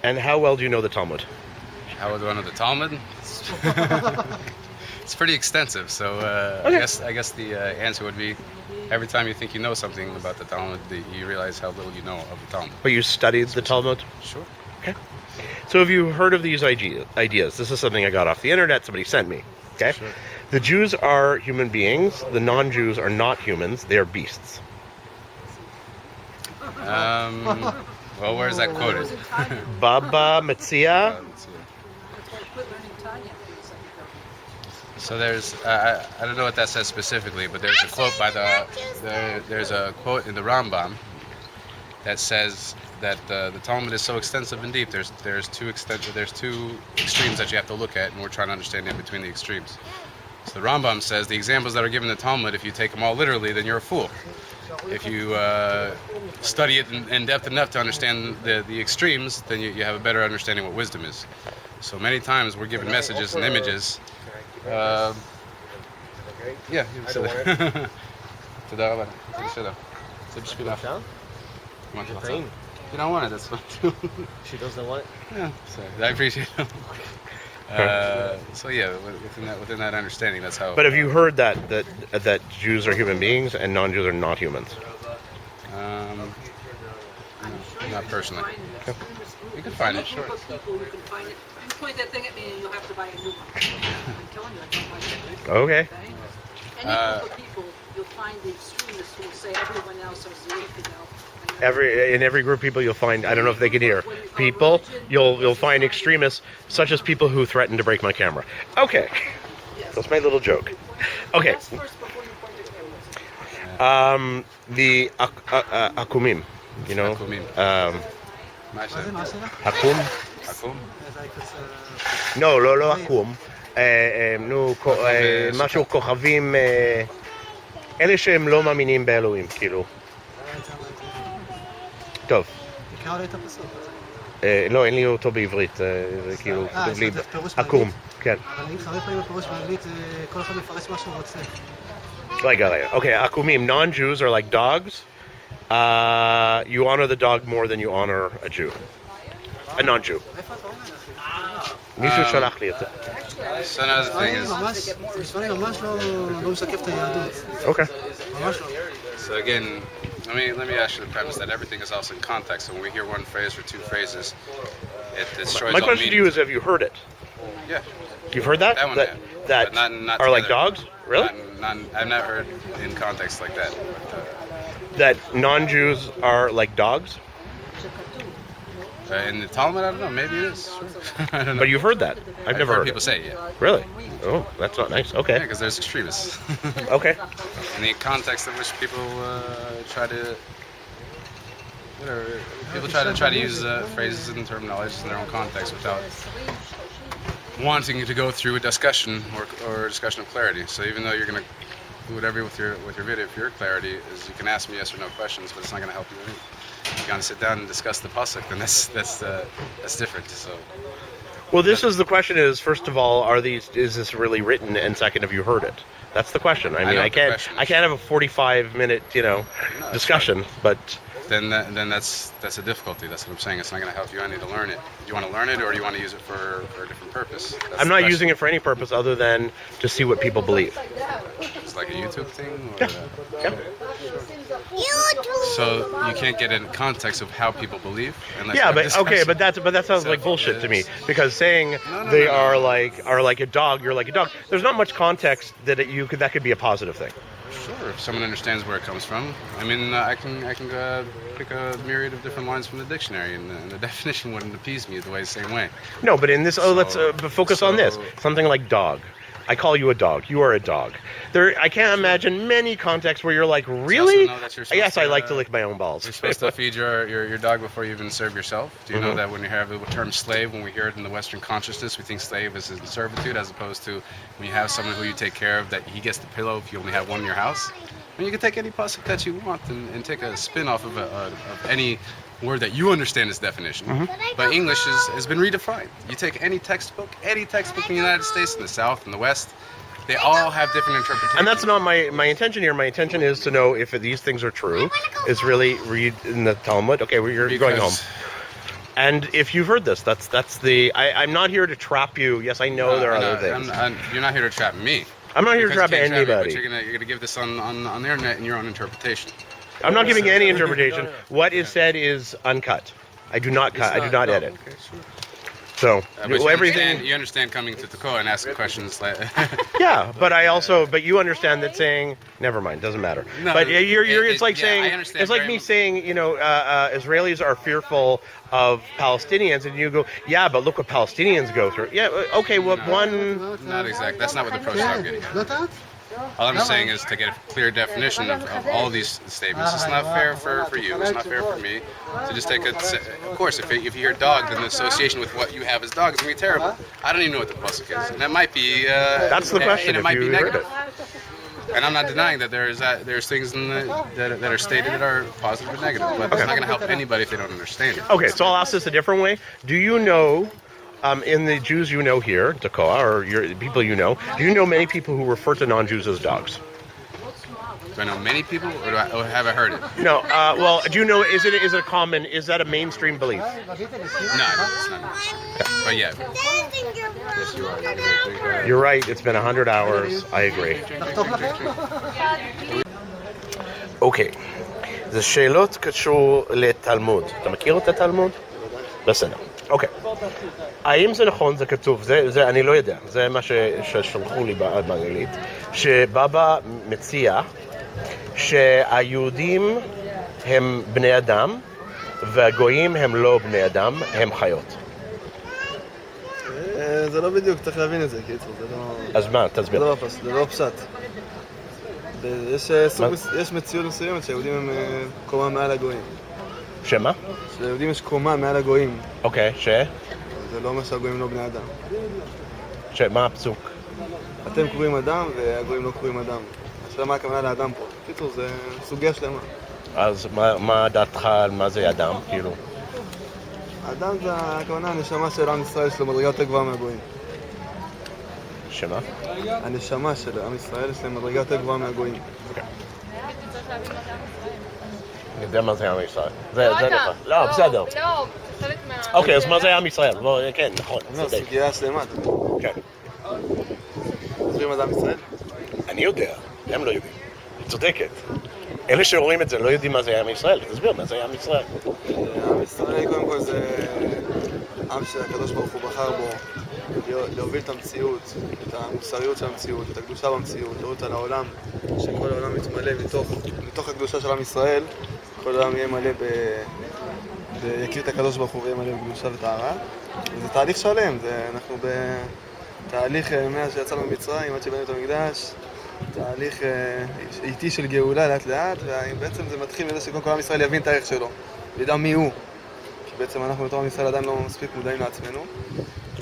And how well do you know the Talmud? How well do I know the Talmud? It's pretty extensive, so Okay. I guess the answer would be every time you think you know something about the Talmud, you realize how little you know of the Talmud. But you studied the Talmud? Sure. Okay. So have you heard of these ideas? This is something I got off the internet, somebody sent me. Okay? Sure. The Jews are human beings. The non-Jews are not humans. They are beasts. Well, where is that quoted? Baba Metzia. So there's, I don't know what that says specifically, but there's a quote by there's a quote in the Rambam that says that the Talmud is so extensive and deep. There's two extremes that you have to look at, and we're trying to understand in between the extremes. So the Rambam says the examples that are given in the Talmud, if you take them all literally, then you're a fool. If you study it in depth enough to understand the extremes, then you have a better understanding what wisdom is. So many times we're given messages and images. Yeah, תודה רבה. בסדר. זה בשבילך. You don't want it, that's fine too. She doesn't want it? Yeah, sorry. I appreciate it. So yeah, within that understanding, that's how. But have you heard that Jews are human beings and non-Jews are not humans? No, not personally. Okay. You can find it, sure. You can find it. You point that thing at me and you'll have to buy a new one. I'm telling you, I don't like it. Okay. Any group of people, you'll find the extremists who will say everyone else is the infidel. In every group of people you'll find, I don't know if they can hear, people, you'll find extremists such as people who threaten to break my camera. Okay. That's my little joke. Okay. The Akumim, you know? Akumim. Akum? Akum? לא, לא אקום. נו, משהו כוכבים, אלה שהם לא מאמינים באלוהים, כאילו. טוב. תקרא לי את הפסוק. לא, אין לי אותו בעברית, זה כאילו, כתוב לי, עקום, כן. אבל אם הרבה פעמים בפירוש באנגלית, כל אחד מפרש מה שהוא רוצה. רגע. Okay, עקומים, non-Jews are like dogs. You honor the dog more than you honor a Jew. A non-Jew. איפה אתה אומר, אחי? מישהו שלח לי את זה. So now the thing is, זה נשמע לי ממש לא משקף את היהדות. Okay. ממש לא. so again, let me ask you the premise that everything is also in context. So when we hear one phrase or two phrases, it destroys My all question to meaning. you is, have you heard it? Yeah. You've heard that? That one, yeah. That But not are like together. dogs? Really? I've never heard in context like that. That non-Jews are like dogs? In the Talmud, I don't know. Maybe it is. Sure. I don't know. But you've heard that? I've never heard people it. say it. Yeah. Really? Oh, that's not nice. Okay. Because there's extremists. Okay. In the context in which people try to, whatever, people try to use phrases and terminologies in their own context without wanting to go through a discussion or a discussion of clarity. So even though you're going to do whatever with your video for your clarity, is you can ask me yes or no questions, but it's not going to help you with anything. If you're going to sit down and discuss the pasuk, then that's different. So. Well, this is the question: is first of all, is this really written? And second, have you heard it? That's the question. I mean, I can't have a 45-minute, discussion, but then that's a difficulty. That's what I'm saying. It's not going to help you. I need to learn it. Do you want to learn it, or do you want to use it for a different purpose? I'm not using it for any purpose other than to see what people believe. It's like a YouTube thing. Or yeah. So you can't get in context of how people believe. Yeah, but okay, but that sounds like bullshit to me, because saying they are like a dog, you're like a dog. There's not much context that that could be a positive thing. Sure, if someone understands where it comes from. I mean, I can pick a myriad of different lines from the dictionary, and the definition wouldn't appease me the same way. No, but in this, let's focus on this. Something like dog. I call you a dog. You are a dog. I can't imagine many contexts where you're like, really? know that you're supposed Yes, I to, like to lick my own balls. You're supposed to feed your dog before you even serve yourself. Do you know that when you have the term slave, when we hear it in the Western consciousness, we think slave is in servitude, as opposed to when you have someone who you take care of, that he gets the pillow if you only have one in your house. And you can take any pasuk that you want and take a spin off of any word that you understand its definition. But English has been redefined. You take any textbook in the United States, in the South, in the West, they all have different interpretations. And that's not my intention here. My intention is to know if these things are true. Is really read in the Talmud. Okay, you're going home. And if you've heard this, that's the. I'm not here to trap you. Yes, I know there are other things. You're not here to trap me. I'm not here to trap anybody. You're gonna give this on the internet in your own interpretation. I'm not giving any interpretation. What is said is uncut. I do not cut. I do not edit. Okay, sure. So But everything. you understand coming to Tekoa and asking questions like. Yeah, but you understand that saying never mind, doesn't matter. No, but it's like yeah, I saying understand it's like very me much. saying Israelis are fearful of Palestinians, and you go, yeah, but look what Palestinians go through. Yeah, okay, well, one. Not exactly. That's not what the approach I'm getting at. לא טעות? All I'm saying is to get a clear definition of all these statements. It's not fair for you. It's not fair for me to just take a. Of course, if you hear dog, then the association with what you have as dog is gonna be terrible. I don't even know what the pasuk is, and that might be. That's the question. And it If might be you heard negative. it. And I'm not denying that there's things that are stated that are positive and negative, but it's not gonna help anybody if they don't understand it. Okay, so I'll ask this a different way. Do you know, in the Jews you know here, Tekoa, or people you know, do you know many people who refer to non-Jews as dogs? Do I know many people, or have I heard it? No. Well, do you know? Is it a common? Is that a mainstream belief? No, it's not. But yeah. Yes, you are. You're right. It's been 100 hours. I agree. אוקיי, זה שאלות קשור לתלמוד. אתה מכיר את התלמוד? בסדר. אוקיי. האם זה נכון, זה כתוב, זה אני לא יודע, זה מה ששלחו לי באנגלית, שבבא מציע שהיהודים הם בני אדם והגויים הם לא בני אדם, הם חיות. זה לא בדיוק, צריך להבין את זה, קיצור, זה לא... אז מה, תסביר. זה לא פשט. יש מציאות מסוימת שהיהודים הם קומה מעל הגויים. שמה? שליהודים יש קומה מעל הגויים. אוקיי, זה לא אומר שהגויים לא בני אדם. שמה הפסוק? אתם קוראים אדם והגויים לא קוראים אדם. השאלה מה הכוונה לאדם פה. קיצור, זה סוגיה שלמה. אז מה דעתך על מה זה אדם, כאילו? אדם זה הכוונה הנשמה של עם ישראל שלו מדרגה יותר גבוהה מהגויים. שמה? הנשמה של עם ישראל יש להם מדרגה יותר גבוהה מהגויים. אני יודע מה זה עם ישראל. זה נכון. לא, בסדר. לא, זה חלק מה... אוקיי, אז מה זה עם ישראל? כן, נכון. לא, סוגיה שלמה. כן. תסביר מה זה עם ישראל? אני יודע, הם לא יודעים. היא צודקת. אלה שרואים את זה לא יודעים מה זה עם ישראל. תסביר מה זה עם ישראל. עם ישראל קודם כל זה עם שהקדוש ברוך הוא בחר בו להוביל את המציאות, את המוסריות של המציאות, את הקדושה במציאות, להוריד אותה לעולם, שכל העולם יתמלא מתוך הקדושה של עם ישראל, כל העולם יהיה מלא יכיר את הקדוש ברוך הוא ויהיה מלא בקדושה וטהרה. וזה תהליך שלם, אנחנו בתהליך מאז שיצאנו ממצרים עד שבנינו את המקדש, תהליך איטי של גאולה לאט לאט, ובעצם זה מתחיל מזה שכל עם ישראל יבין את הערך שלו, וידע מי הוא. כי בעצם אנחנו בתור עם ישראל עדיין לא מספיק מודעים לעצמנו.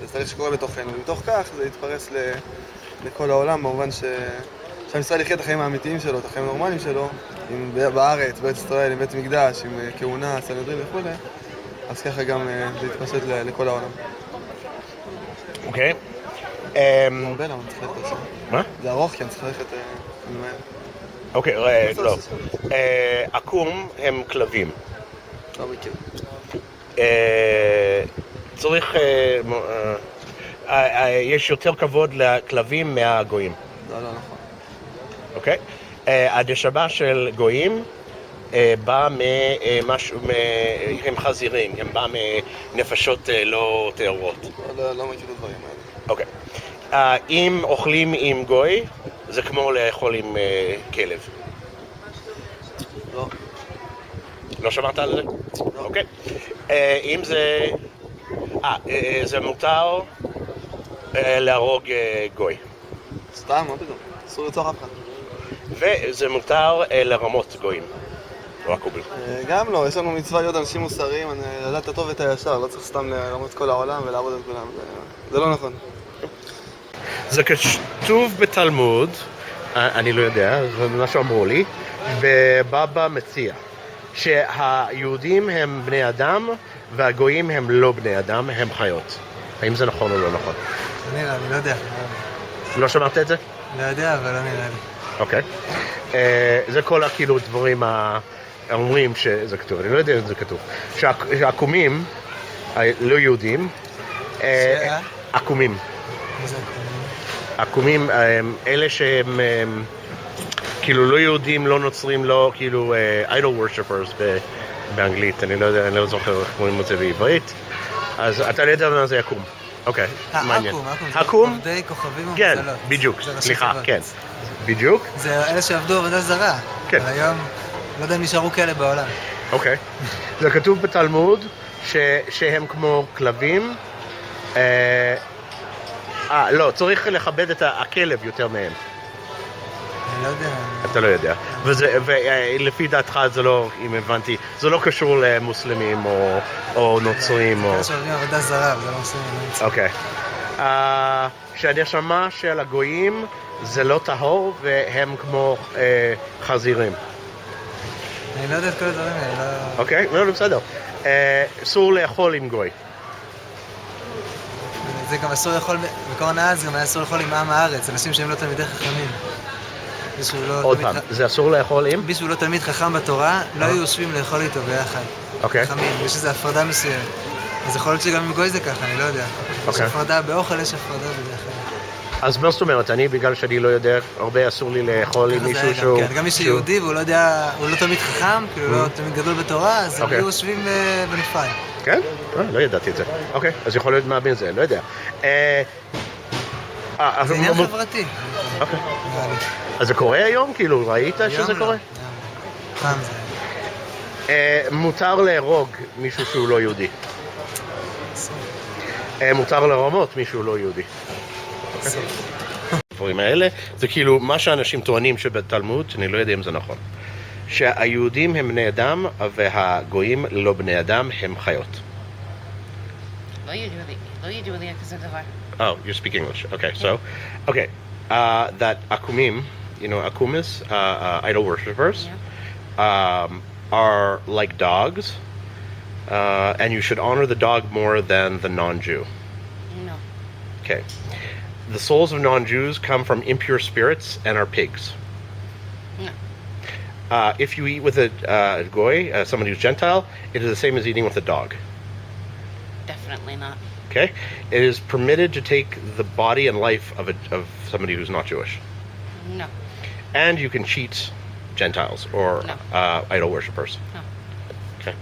זה תהליך שקורה בתוכנו, ומתוך כך זה יתפרס לכל העולם, במובן שעם ישראל יחיה את החיים האמיתיים שלו, את החיים הנורמליים שלו, בארץ, בארץ ישראל, עם בית מקדש, עם כהונה, סנהדרין וכו', אז ככה גם זה יתפשט לכל העולם. אוקיי. זה הרבה למה צריך ללכת עכשיו. מה? זה ארוך כי אני צריך ללכת מהר. אוקיי, לא. עקום הם כלבים. לא מכיר. צריך, יש יותר כבוד לכלבים מהגויים. לא נכון. אוקיי? הדשבה של גויים בא הם חזירים, הם בא מנפשות לא טהורות. לא מכיר את הדברים האלה. אוקיי. אם אוכלים עם גוי, זה כמו לאכול עם כלב. לא. לא שמעת על זה? לא. אוקיי. אם זה... זה מותר להרוג גוי. סתם, מה פתאום? אסור לרצוח אף אחד. וזה מותר לרמות גויים, לא עקובים. גם לא, יש לנו מצווה להיות אנשים מוסריים, לדעת את הטוב ואת הישר, לא צריך סתם לרמות את כל העולם ולעבוד את כולם, זה לא נכון. זה כתוב בתלמוד, אני לא יודע, זה מה שאמרו לי, בבבא מציע, שהיהודים הם בני אדם והגויים הם לא בני אדם, הם חיות. האם זה נכון או לא נכון? אני לא יודע. לא שמעת את זה? לא יודע, אבל לא נראה לי. אוקיי. זה כל כאילו דברים האומרים שזה כתוב, אני לא יודע אם זה כתוב. שהעקומים, לא יהודים, עקומים. מה זה עקומים? עקומים, אלה שהם כאילו לא יהודים, לא נוצרים, לא כאילו idol worshippers באנגלית, אני לא יודע, אני לא זוכר איך קוראים את זה בעברית. אז אתה לא יודע מה זה עקום. אוקיי, מעניין. עקום? עובדי כוכבים כן, ומצלות. בדיוק, סליחה, כן. בדיוק? זה אלה שעבדו עבודה זרה. כן. היום, לא יודע אם נשארו כאלה בעולם. אוקיי. זה כתוב בתלמוד שהם כמו כלבים. לא, צריך לכבד את הכלב יותר מהם. אני לא יודע. אתה לא יודע. ולפי דעתך זה לא, אם הבנתי, זה לא קשור למוסלמים או נוצרים או... כאלה שעובדים עבודה זרה, אבל זה לא עושים. אוקיי. שהנשמה של הגויים זה לא טהור והם כמו חזירים. אני לא יודע את כל הדברים האלה. אוקיי? לא, בסדר. אסור לאכול עם גוי. זה גם אסור לאכול, בקורן אז גם היה אסור לאכול עם עם הארץ, אנשים שהם לא תלמידי חכמים. עוד פעם, זה אסור לאכול עם? מישהו לא תלמיד חכם בתורה, לא היו יושבים לאכול איתו ביחד. אוקיי. חכמים, יש איזו הפרדה מסוימת. אז יכול להיות שגם עם גוי זה ככה, אני לא יודע. יש הפרדה באוכל, יש הפרדה בזה אחרת. אז מה זאת אומרת, אני בגלל שאני לא יודע, הרבה אסור לי לאכול עם מישהו שהוא... גם מי שיהודי והוא לא יודע, הוא לא תלמיד חכם, כאילו לא תלמיד גדול בתורה, אז הם היו יושבים בנפרד. כן? לא ידעתי את זה. אוקיי, אז יכול להיות מה בין זה, לא יודע. זה עניין חברתי. אוקיי. אז זה קורה היום? כאילו, ראית שזה קורה? פעם זה. מותר להרוג מישהו שהוא לא יהודי. מותר לרמות מישהו לא יהודי. הדברים האלה, זה כאילו מה שאנשים טוענים שבתלמוד, אני לא יודע אם זה נכון. שהיהודים הם בני אדם והגויים לא בני אדם, הם חיות. לא ידעו לי כזה דבר. Oh, you speak English. Okay, so, okay, that akumim, you know, akumis, idol worshippers, are like dogs, and you should honor the dog more than the non-Jew. No. Okay. The souls of non-Jews come from impure spirits and are pigs. No. If you eat with a goy, somebody who's Gentile, it is the same as eating with a dog. Definitely not. Okay? It is permitted to take the body and life of somebody who's not Jewish. No. And you can cheat Gentiles or No. Idol worshippers. No. Okay.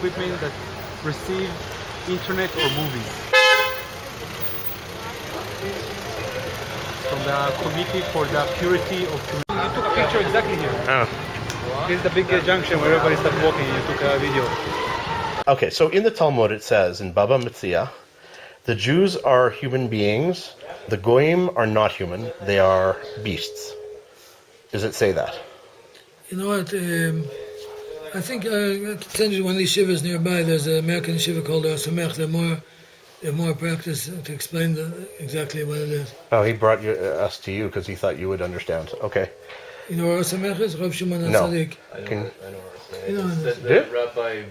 Equipment that receive internet or movies from the Committee for the Purity of Community. You took a picture exactly here. Oh. This is the big junction where everybody started walking and you took a video. Okay, so in the Talmud it says, in Baba Metzia, the Jews are human beings, the Goyim are not human, they are beasts. Does it say that? You know what, I think I can send you to one of these shivas nearby. There's an American shiva called Samech. They're more practice to explain exactly what it is. Oh, he brought us to you because he thought you would understand. Okay. You know where Samech is? Rav Shimon No. HaTzadik. I You know, Rabbi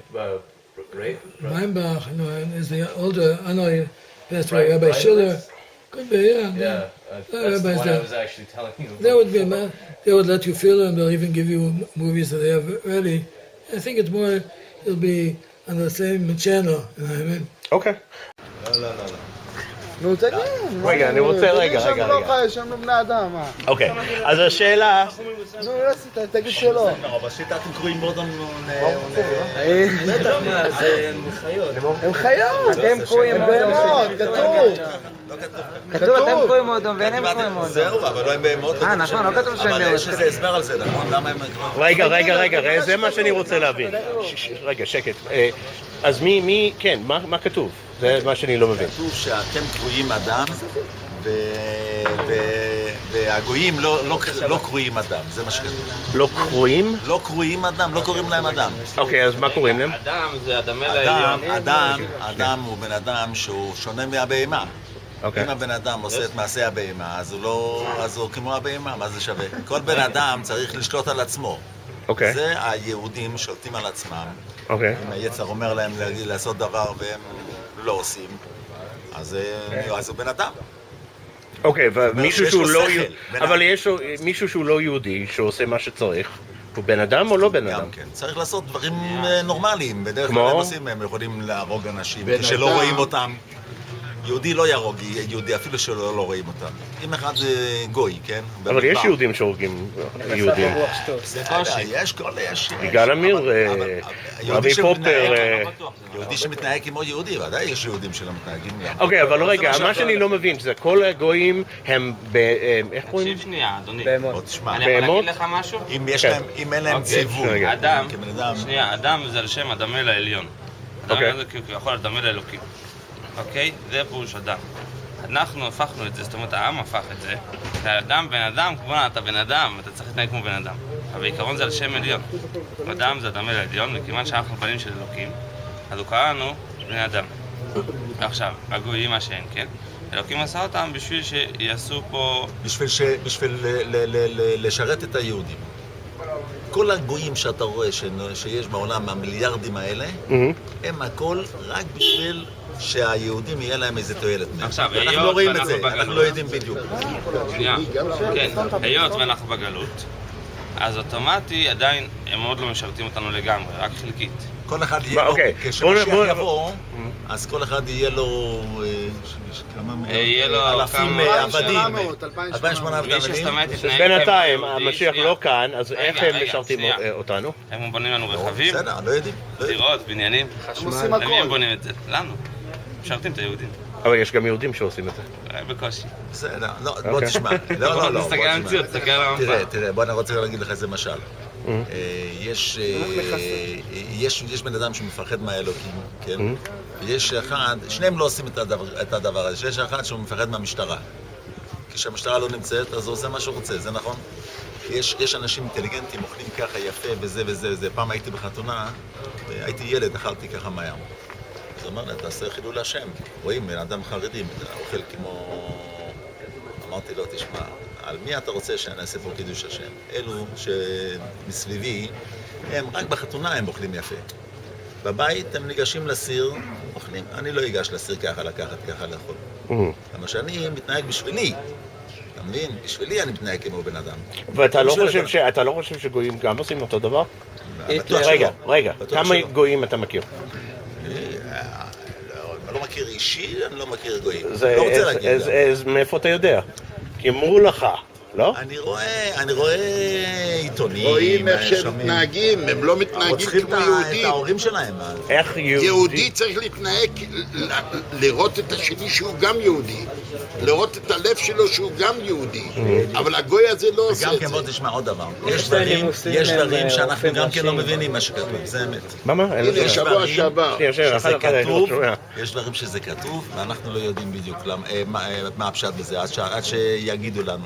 Reinbach, you know, and is the older, I know he passed away, Rabbi Schiller. Could be, yeah. that's the one I was actually telling you about. That would be, they would let you feel it, and they'll even give you movies that they have ready. I think it's more, it'll be on the same channel, you know what I mean? Okay. נו, תגיד. רגע, אני רוצה, רגע. יש לנו בני אדם, מה? אוקיי, אז השאלה... נו, יוסי, תגיד שלא. בשיטה אתם קוראים מאוד... בטח, מה, זה חיות. הם חיות. אתם קרויים בהמות, כתוב. כתוב, אתם קרויים מאודום ואין הם קרויים מאודום. זהו, אבל לא הם בהמות. נכון, לא כתוב שהם אבל בהמות. יש איזה הסבר על זה, נכון? למה הם... רגע, זה מה שאני רוצה להבין. רגע, שקט. אז מי, כן, מה כתוב? זה מה שאני לא מבין. כתוב שאתם קרויים אדם, והגויים לא קרויים אדם, זה מה שכתוב. לא קרויים? לא קרויים אדם, לא קוראים להם אדם. אוקיי, אז מה קוראים להם? אדם זה אדמה לעליון. אדם הוא בן אדם שהוא שונה מהבהמה. אוקיי. אם הבן אדם עושה את מעשה הבהמה, אז הוא כמו הבהמה, מה זה שווה? כל בן אדם צריך לשלוט על עצמו. אוקיי. זה היהודים שולטים על עצמם. אוקיי. אם היצר אומר להם לעשות דבר והם לא עושים, אז הוא בן אדם. אוקיי, ומישהו שהוא לא... שכל, אבל יש מישהו שהוא לא יהודי, שעושה מה שצריך, הוא בן אדם או לא בן אדם? גם כן. צריך לעשות דברים נורמליים. בדרך כלל כמו? הם עושים, הם יכולים להרוג אנשים כשלא רואים אותם. יהודי לא יהרוג יהודי, אפילו שלא רואים אותם. אם אחד גוי, כן? אבל יש יהודים שהורגים יהודים. יש. יגאל עמיר, רבי פופר... יהודי שמתנהג כמו יהודי, ודאי יש יהודים שלא מתנהגים גם. אוקיי, אבל רגע, מה שאני לא מבין, זה כל הגויים הם איך קוראים? תקשיב שנייה, אדוני. בהמות. אני יכול להגיד לך משהו? אם אין להם ציווי. אדם זה על שם אדמה לעליון. אדם זה כי הוא יכול לדמה לאלוקים. אוקיי? זה פירוש אדם. אנחנו הפכנו את זה, זאת אומרת העם הפך את זה. האדם בן אדם, כמו אתה בן אדם, אתה צריך להתנהג כמו בן אדם. אבל בעיקרון זה על שם עליון. אדם זה אדמה לעליון, וכיוון שאנחנו בנים של אלוקים, אז הוא קרא לנו בני אדם. עכשיו, הגויים מה שאין, כן? אלוקים עשה אותם בשביל שיעשו פה... בשביל לשרת את היהודים. כל הגויים שאתה רואה שיש בעולם, המיליארדים האלה, הם הכל רק בשביל שהיהודים יהיה להם איזה תועלת מהם. עכשיו, אנחנו לא רואים את זה, אנחנו לא יודעים בדיוק. שנייה, כן, היות ואנחנו בגלות, אז אוטומטי עדיין הם עוד לא משרתים אותנו לגמרי, רק חלקית. כל אחד יהיה לו, כשמשיח יבוא, אז כל אחד יהיה לו אלפים עבדים, 2,800 עבדים. בינתיים, המשיח לא כאן, אז איך הם משרתים אותנו? הם בונים לנו רכבים, בסדר, לא יודעים. דירות, בניינים. למי הם בונים את זה? לנו. משרתים את היהודים. אבל יש גם יהודים שעושים את זה. בקושי. בסדר, בוא תשמע. לא, תסתכל על המציאות, תסתכל על המפה. תראה, בוא אני רוצה להגיד לך איזה משל. יש בן אדם שמפחד מהאלוקים, כן? ויש אחד, שניהם לא עושים את הדבר הזה, שיש אחד שהוא מפחד מהמשטרה. כשהמשטרה לא נמצאת, אז הוא עושה מה שהוא רוצה, זה נכון? יש אנשים אינטליגנטים, אוכלים ככה יפה וזה וזה וזה. פעם הייתי בחתונה, הייתי ילד, אכלתי ככה מהים. אז הוא אמר לי, תעשה חילול השם. רואים, בן אדם חרדי, אוכל כמו... אמרתי לו, תשמע, על מי אתה רוצה שאני אעשה פה קידוש השם? אלו שמסביבי, הם רק בחתונה הם אוכלים יפה. בבית הם ניגשים לסיר, אוכלים. אני לא אגש לסיר ככה לקחת, ככה לאכול. למה שאני מתנהג בשבילי. אתה מבין? בשבילי אני מתנהג כמו בן אדם. ואתה לא חושב שגויים גם עושים אותו דבר? רגע, כמה גויים אתה מכיר? אני לא מכיר אישי, אני לא מכיר גויים. לא רוצה להגיד. אז מאיפה אתה יודע? כי אמרו לך, לא? אני רואה עיתונים. רואים איך שהם מתנהגים, הם לא מתנהגים כמו יהודים. את ההורים שלהם. איך יהודי צריך להתנהג, לראות את השני שהוא גם יהודי. לראות את הלב שלו שהוא גם יהודי. אבל הגוי הזה לא עושה את זה. וגם כן, בוא תשמע עוד דבר. יש דברים שאנחנו גם כן לא מבינים מה שכתוב, זה אמת. מה? הנה, שבוע שעבר. יש דברים שזה כתוב, ואנחנו לא יודעים בדיוק מה הפשט בזה, עד שיגידו לנו.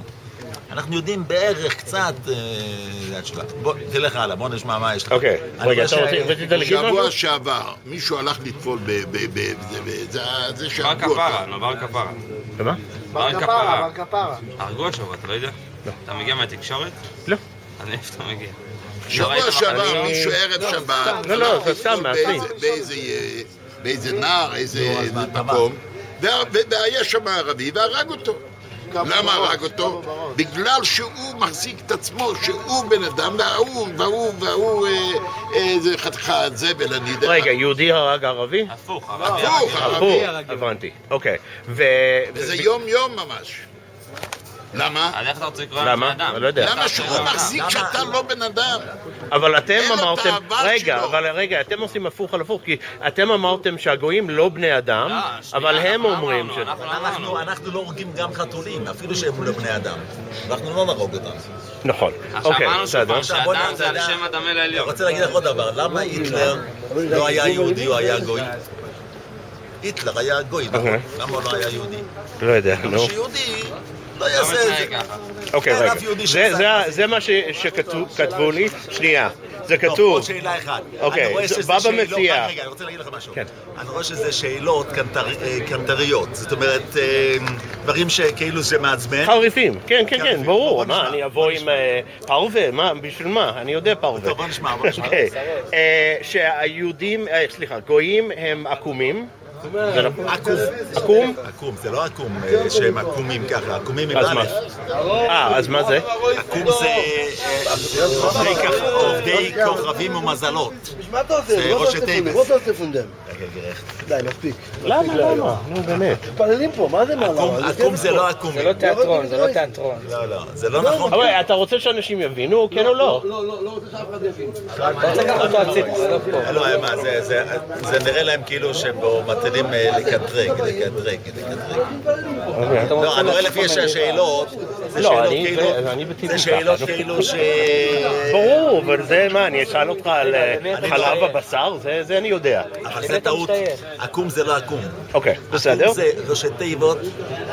אנחנו יודעים בערך קצת... בוא, תלך הלאה, בוא נשמע מה יש לך. אוקיי, רגע, אתה רוצה להגיד משהו? שבוע שעבר, מישהו הלך לטפול זה שהרגו אותו. בר כפרה. ומה? בר כפרה. הרגו השבוע, אתה לא יודע? אתה מגיע מהתקשורת? לא. אז איפה אתה מגיע? שבוע שעבר, מישהו ערב שבת, לא, זה סתם מעשי. באיזה נער, איזה מקום, והיה שם ערבי והרג אותו. למה הרג אותו? בגלל שהוא מחזיק את עצמו, שהוא בן אדם, והוא זה חתיכת זבל, אני יודע. רגע, יהודי הרג ערבי? הפוך, הבנתי, אוקיי. וזה יום ממש. למה? איך אתה רוצה לקרוא למה? אני לא יודע. למה שהוא מחזיק שאתה לא בן אדם? אבל אתם אמרתם, רגע, אתם עושים הפוך על הפוך, כי אתם אמרתם שהגויים לא בני אדם, אבל הם אומרים ש... אנחנו לא הורגים גם חתולים, אפילו שהם לא בני אדם. אנחנו לא נרוג אותם. נכון, אוקיי, בסדר. שאדם זה על שם אדם אל העליון. אני רוצה להגיד לך עוד דבר, למה היטלר לא היה יהודי, הוא היה גוי? היטלר היה גוי, נכון? למה הוא לא היה יהודי? לא יודע, נו. שיהודי לא יעשה את זה. אוקיי, רגע. זה מה שכתבו לי. שנייה. זה כתוב. עוד שאלה אחת. אוקיי, בבא מציע. רגע, אני רוצה להגיד לך משהו. אני רואה שזה שאלות קנטריות. זאת אומרת, דברים שכאילו זה מעצבן. חריפים, כן, ברור. מה, אני אבוא עם פרווה? מה, בשביל מה? אני יודע פרווה. טוב, בוא נשמע. שהיהודים, סליחה, גויים הם עקומים. עקום? עקום, זה לא עקום שהם עקומים ככה, עקומים עם א'. אז מה זה? עקום זה עובדי כוכבים ומזלות. זה ראשי תיבס. די, מספיק. למה? נו באמת. מתפללים פה, מה זה מעלה? עקום זה לא עקום. זה לא תיאטרון, זה לא תיאטרון. לא, זה לא נכון. אבל אתה רוצה שאנשים יבינו, כן או לא? לא רוצה שאף אחד יבין. אתה רוצה לקחת אותו הצידה, זה לא פה. לא, מה, זה נראה להם כאילו שבו מתחילים לקטרג. לא, אני רואה לפי שהשאלות, זה שאלות כאילו ש... ברור, אבל זה מה, אני אשאל אותך על חלב הבשר? זה אני יודע. אבל זה טעות, עקום זה לא עקום. אוקיי, בסדר. עקום זה ראשי תיבות,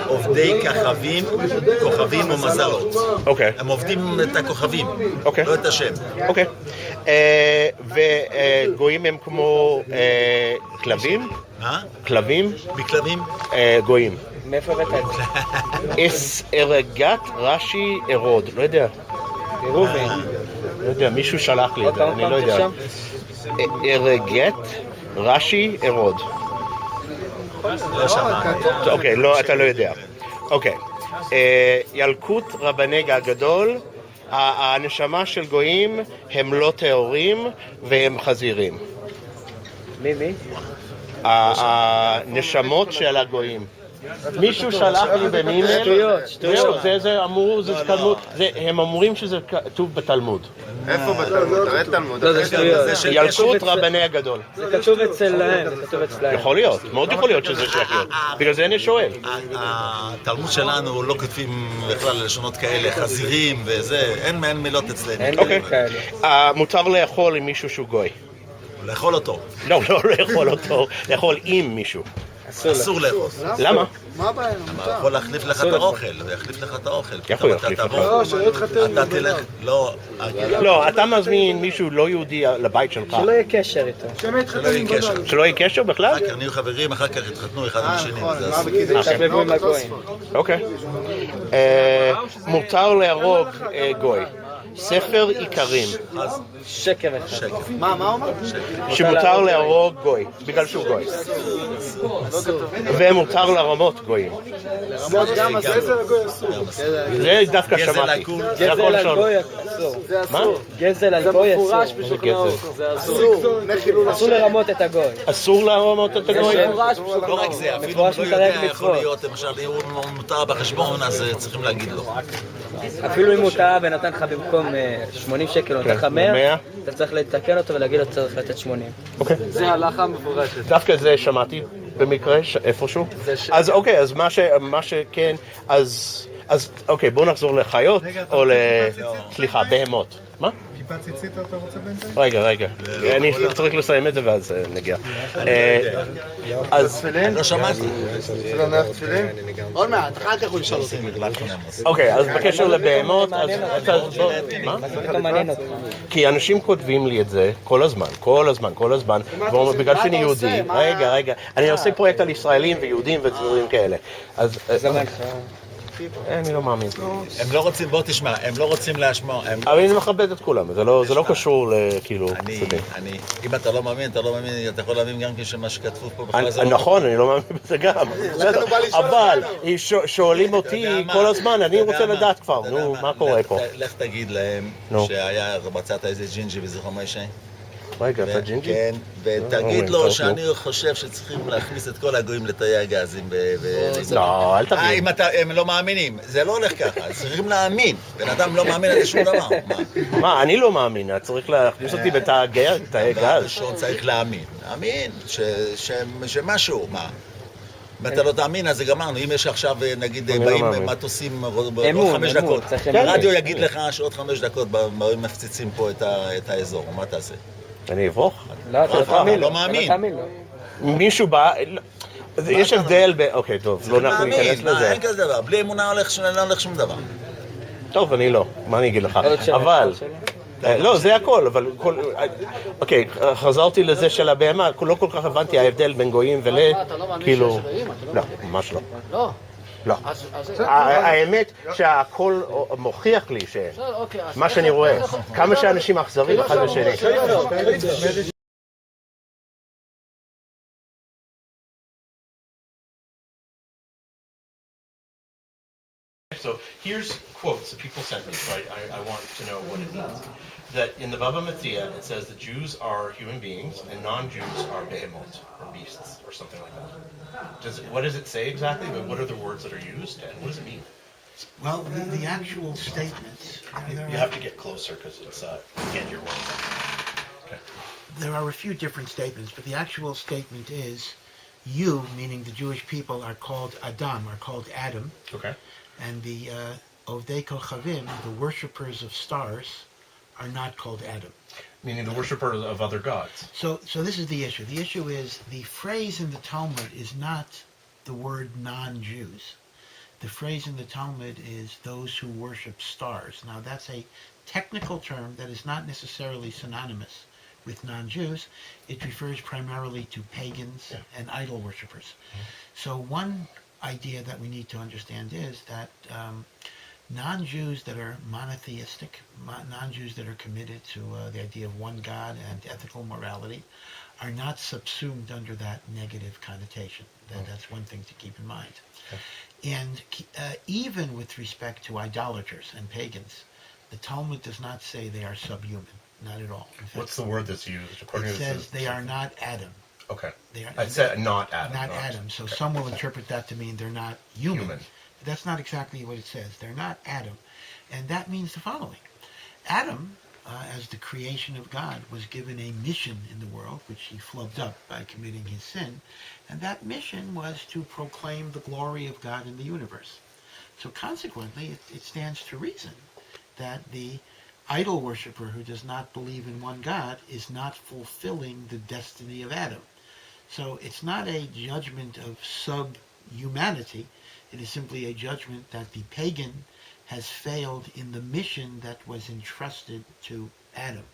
עובדי כוכבים ומזלות. אוקיי. הם עובדים את הכוכבים, לא את השם. אוקיי. וגויים הם כמו כלבים? כלבים? בכלבים? גויים. מאיפה הבאת את זה? ארגת רש"י ארוד, לא יודע. ראובן. לא יודע, מישהו שלח לי את זה, אני לא יודע. ארגת רש"י ארוד. לא שמעתי. אוקיי, לא, אתה לא יודע. אוקיי. ילקוט רבני הגדול, הנשמה של גויים הם לא טהורים והם חזירים. מי? הנשמות של הגויים. מישהו שלח לי במייל. שטויות. זה אמור, זה תלמוד. הם אומרים שזה כתוב בתלמוד. איפה בתלמוד? תראה תלמוד. לא, זה שטויות. ילקוט רבני הגדול. זה כתוב אצלהם, זה כתוב אצלהם. יכול להיות, מאוד יכול להיות שזה שייך. בגלל זה אני שואל. התלמוד שלנו לא כותבים בכלל לשונות כאלה, חזירים וזה, אין מילות אצלנו. אין מילים כאלה. מותר לאכול עם מישהו שהוא גוי. לאכול אותו. לא לאכול אותו, לאכול עם מישהו. אסור לאכול. למה? מה הבעיה? הוא יכול להחליף לך את האוכל, הוא יחליף לך את האוכל. איך הוא יחליף לך? לא, שלא יתחתן. אתה תלך, לא. לא, אתה מזמין מישהו לא יהודי לבית שלך. שלא יהיה קשר איתו. שלא יהיה קשר בכלל? אחר כך נהיו חברים, אחר כך התחתנו אחד עם השני. תשתבבו עם הגויים. אוקיי. מותר להרוג גוי. ספר עיקרים. שקר אחד. מה אומר? שמותר להרוג גוי, בגלל שהוא גוי. ומותר לרמות גויים. לרמות גם הספר הגוי אסור. זה דווקא שמעתי. גזל על גוי אסור. מה? גזל על גוי אסור. איזה גזל? אסור לרמות את הגוי. אסור לרמות את הגוי? לא רק זה, אפילו לא יודע, יכול להיות, למשל, אם הוא מותר בחשבון, אז צריכים להגיד לו. אפילו אם הוא טעה ונתן לך במקום 80 שקל, הוא נתן לך 100, אתה צריך לתקן אותו ולהגיד לו צריך לתת 80. זה הלכה מפורשת. דווקא זה שמעתי במקרה, איפשהו. אז אוקיי, אז מה שכן, אז אוקיי, בואו נחזור לחיות, או סליחה, בהמות. מה? כיפה ציצית אתה רוצה בינתיים? רגע. אני צריך לסיים את זה ואז נגיע. אז... לא שמעתי. עוד מעט, אחר כך הוא ישאל אותי. אוקיי, אז בקשר לבהמות, אז... מה? מעניין אותך. כי אנשים כותבים לי את זה כל הזמן, בגלל שאני יהודי. רגע, אני עושה פרויקט על ישראלים ויהודים ודברים כאלה. אז... אני לא מאמין. הם לא רוצים, בוא תשמע, הם לא רוצים להשמוע. אבל אני מכבד את כולם, זה לא קשור לכאילו... אם אתה לא מאמין, אתה יכול להאמין גם כשמה שכתבו פה בכלל זה לא... נכון, אני לא מאמין בזה גם. אבל שואלים אותי כל הזמן, אני רוצה לדעת כבר, נו, מה קורה פה? לך תגיד להם שהיה, מצאת איזה ג'ינג'י בזכרו משה. רגע, אתה ג'ינג'י? כן, ותגיד לו שאני חושב שצריכים להכניס את כל הגויים לתאי הגזים לא, אל תגיד. הם לא מאמינים, זה לא הולך ככה, צריכים להאמין. בן אדם לא מאמין על שום דבר. מה, אני לא מאמין, צריך להכניס אותי בתאי גז. שהוא צריך להאמין. להאמין שמשהו, מה? אם אתה לא תאמין, אז זה גמרנו. אם יש עכשיו, נגיד, באים מטוסים עוד 5 דקות, הרדיו יגיד לך שעוד 5 דקות מפציצים פה את האזור, מה תעשה? אני אברוך? לא, אתה לא מאמין. מישהו בא... יש הבדל ב... אוקיי, טוב, לא אנחנו ניכנס לזה. אין כזה דבר, בלי אמונה לא הולך שום דבר. טוב, אני לא, מה אני אגיד לך? אבל... לא, זה הכל, אבל... אוקיי, חזרתי לזה של הבהמה, לא כל כך הבנתי ההבדל בין גויים ול... כאילו... לא, ממש לא. לא. לא. האמת שהכל מוכיח לי מה שאני רואה, כמה שאנשים אכזרים אחד לשני. So here's quotes that people sent me, so I want to know what it means. That in the Baba Metzia it says the Jews are human beings and non-Jews are behemot, or beasts, or something like that. What does it say exactly, but what are the words that are used, and what does it mean? Well, the actual statements... You have to get closer, because it's, you can't hear what it's okay. There are a few different statements, but the actual statement is, you, meaning the Jewish people, are called Adam, are called Adam. Okay. And the Ovdei Kochavim, the worshippers of stars, are not called Adam. Meaning the worshippers of other gods. So this is the issue. The issue is the phrase in the Talmud is not the word non-Jews. The phrase in the Talmud is those who worship stars. Now that's a technical term that is not necessarily synonymous with non-Jews. It refers primarily to pagans and idol worshippers. So one idea that we need to understand is that non-Jews that are monotheistic, non-Jews that are committed to the idea of one God and ethical morality, are not subsumed under that negative connotation. That's one thing to keep in mind. And even with respect to idolaters and pagans, the Talmud does not say they are subhuman, not at all. In fact, what's the word that's used? It says they are not Adam. Okay. I said not Adam. Not Adam. So some will interpret that to mean they're not human. But that's not exactly what it says. They're not Adam. And that means the following. Adam, as the creation of God, was given a mission in the world, which he flubbed up by committing his sin. And that mission was to proclaim the glory of God in the universe. So consequently, it stands to reason that the idol worshiper who does not believe in one God is not fulfilling the destiny of Adam. So it's not a judgment of subhumanity. It is simply a judgment that the pagan has failed in the mission that was entrusted to Adam.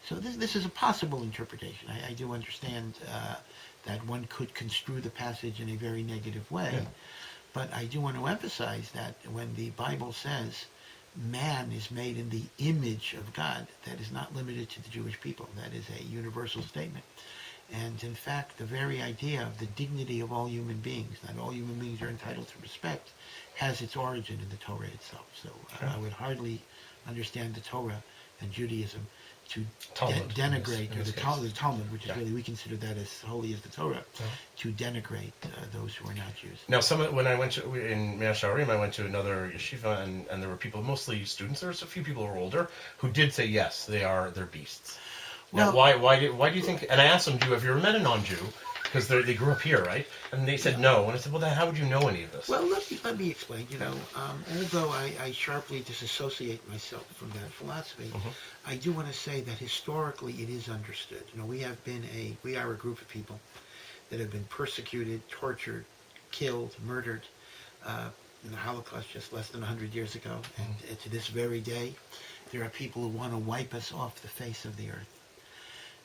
So this is a possible interpretation. I do understand that one could construe the passage in a very negative way, but I do want to emphasize that when the Bible says man is made in the image of God, that is not limited to the Jewish people. That is a universal statement. And in fact, the very idea of the dignity of all human beings, that all human beings are entitled to respect, has its origin in the Torah itself. So I would hardly understand the Torah and Judaism to denigrate, or the Talmud, which is really, we consider that as holy as the Torah, to denigrate those who are not Jews. Now, when I went to, in Mea Shearim, I went to another yeshiva, and there were people, mostly students, there was a few people who were older, who did say, yes, they're beasts. Now, why do you think, and I asked them, have you ever met a non-Jew? Because they grew up here, right? And they said no. And I said, well, then how would you know any of this? Well, let me explain. Although I sharply disassociate myself from that philosophy, I do want to say that historically it is understood. We are a group of people that have been persecuted, tortured, killed, murdered in the Holocaust just less than 100 years ago. And to this very day, there are people who want to wipe us off the face of the earth.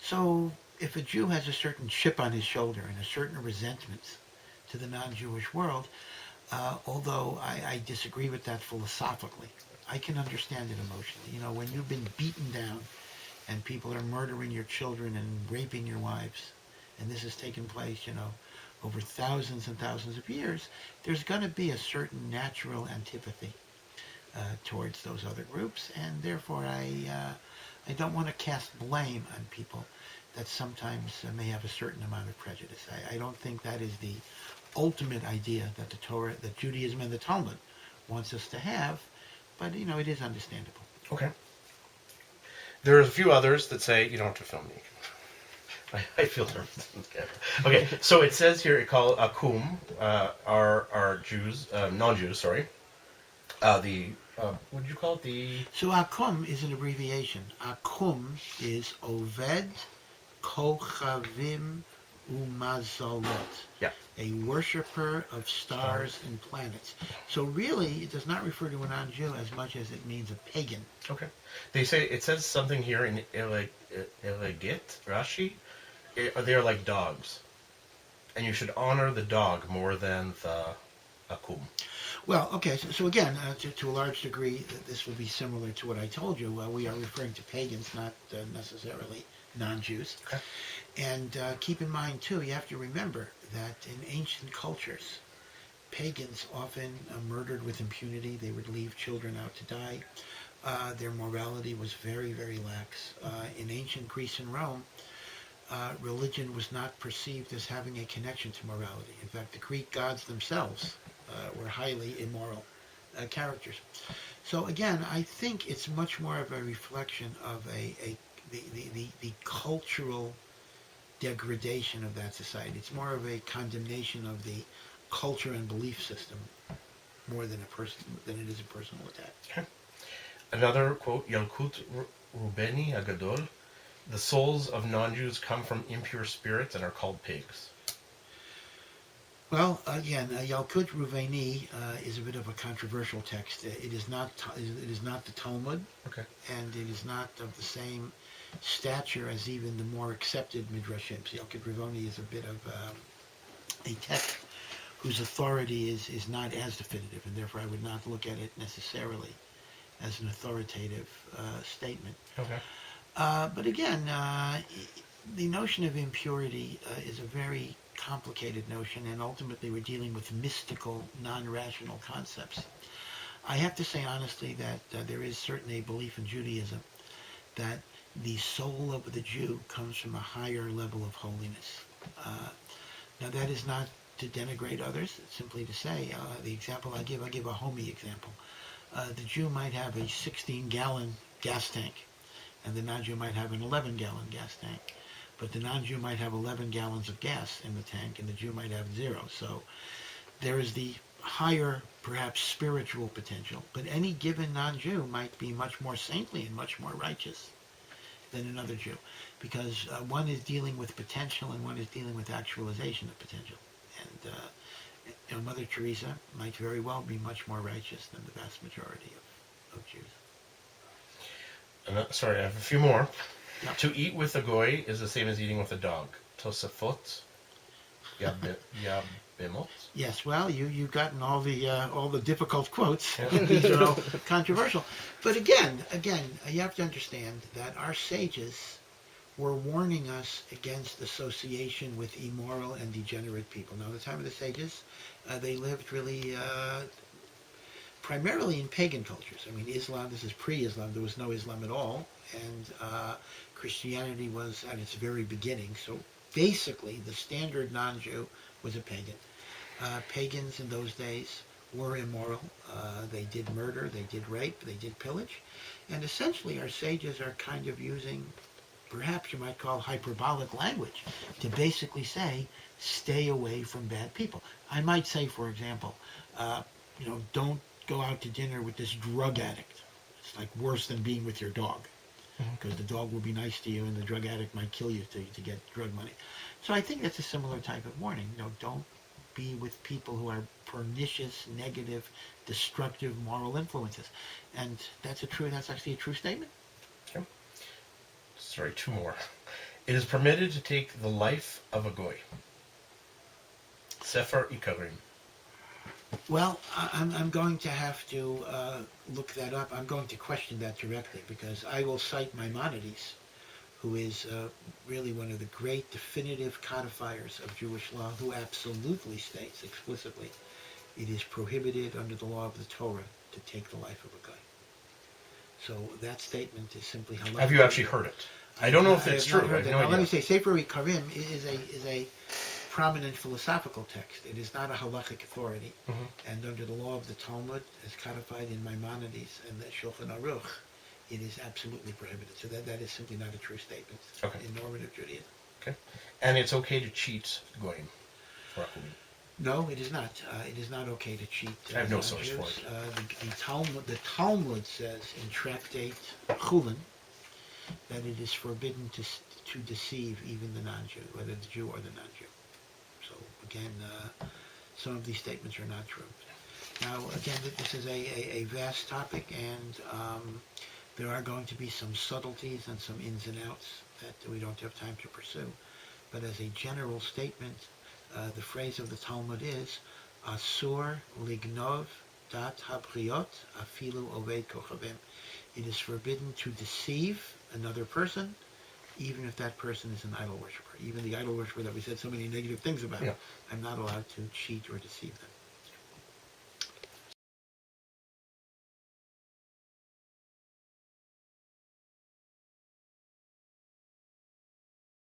So if a Jew has a certain chip on his shoulder and a certain resentment to the non-Jewish world, although I disagree with that philosophically. I can understand it emotionally. You know, when you've been beaten down and people are murdering your children and raping your wives, and this has taken place, you know, over thousands and thousands of years, there's going to be a certain natural antipathy towards those other groups, and therefore I don't want to cast blame on people that sometimes may have a certain amount of prejudice. I don't think that is the ultimate idea that the Torah, that Judaism and the Talmud wants us to have, but you know, it is understandable. Okay. There's a few others that say you don't have to film me. I feel nervous. Okay, so it says here, it called Akum are Jews, non-Jews, sorry. What did you call it? So Akum is an abbreviation. Akum is Oved Kochavim Umazalot. Yeah. A worshipper of stars and planets. So really, it does not refer to a non-Jew as much as it means a pagan. Okay. They say, it says something here in Elegit, Rashi. They're like dogs. And you should honor the dog more than the Akum. Well, okay, so again, to a large degree, this would be similar to what I told you. We are referring to pagans, not necessarily non-Jews. Okay. And keep in mind, too, you have to remember that in ancient cultures, pagans often murdered with impunity. They would leave children out to die. Their morality was very, very lax. In ancient Greece and Rome, religion was not perceived as having a connection to morality. In fact, the Greek gods themselves were highly immoral characters. So again, I think it's much more of a reflection of the cultural degradation of that society. It's more of a condemnation of the culture and belief system more than it is a personal attack. Okay. Another quote, Yalkut Rubeni Agadol, the souls of non-Jews come from impure spirits and are called pigs. Well, again, Yalkut Ruveni is a bit of a controversial text. It is not the Talmud, okay, and it is not of the same stature as even the more accepted midrashim. Yalkut Ruveni is a bit of a text whose authority is not as definitive, and therefore I would not look at it necessarily as an authoritative statement. Okay. But again, the notion of impurity is a very complicated notion, and ultimately we're dealing with mystical, non-rational concepts. I have to say honestly that there is certainly a belief in Judaism that the soul of the Jew comes from a higher level of holiness. Now that is not to denigrate others, it's simply to say, the example I give a homey example. The Jew might have a 16-gallon gas tank, and the non-Jew might have an 11-gallon gas tank. But the non-Jew might have 11 gallons of gas in the tank, and the Jew might have 0. So there is the higher, perhaps spiritual potential. But any given non-Jew might be much more saintly and much more righteous than another Jew, because one is dealing with potential and one is dealing with actualization of potential. And Mother Teresa might very well be much more righteous than the vast majority of Jews. Sorry, I have a few more. Yep. To eat with a goy is the same as eating with a dog. Tosafot, Yabimot. Yes, well, you've gotten all the difficult quotes. These are all controversial. But again, you have to understand that our sages were warning us against association with immoral and degenerate people. Now, at the time of the sages, they lived really primarily in pagan cultures. I mean, Islam, this is pre-Islam, there was no Islam at all, and Christianity was at its very beginning. So basically, the standard non-Jew was a pagan. Pagans in those days were immoral. They did murder, they did rape, they did pillage. And essentially, our sages are kind of using, perhaps you might call hyperbolic language, to basically say, stay away from bad people. I might say, for example, don't go out to dinner with this drug addict. It's like worse than being with your dog, because the dog will be nice to you and the drug addict might kill you to get drug money. So I think that's a similar type of warning. Don't be with people who are pernicious, negative, destructive moral influences. And that's actually a true statement. Okay. Sorry, 2 more. It is permitted to take the life of a goy. Sefer Ikarim. Well, I'm going to have to look that up. I'm going to question that directly because I will cite Maimonides, who is really one of the great definitive codifiers of Jewish law, who absolutely states explicitly it is prohibited under the law of the Torah to take the life of a guy. So that statement is simply halakha. Have you actually heard it? I don't know if it's true. I have no Now, idea. let me say, Sefer Ikarim is a prominent philosophical text. It is not a halachic authority. And under the law of the Talmud, as codified in Maimonides and the Shulchan Aruch, it is absolutely prohibited. So that is simply not a true statement in normative Judaism. Okay. And it's okay to cheat Goyim for Akubim. No, it is not. It is not okay to cheat. I have no source for it. The Talmud says in Tractate Chulin that it is forbidden to deceive even the non-Jew, whether the Jew or the non-Jew. So again, some of these statements are not true. Now, again, this is a vast topic, and there are going to be some subtleties and some ins and outs that we don't have time to pursue. But as a general statement, the phrase of the Talmud is Asur lignov dat habriot afilu oved kochavim. It is forbidden to deceive another person, even if that person is an idol worshiper. Even the idol worshiper that we said so many negative things about, I'm not allowed to cheat or deceive them.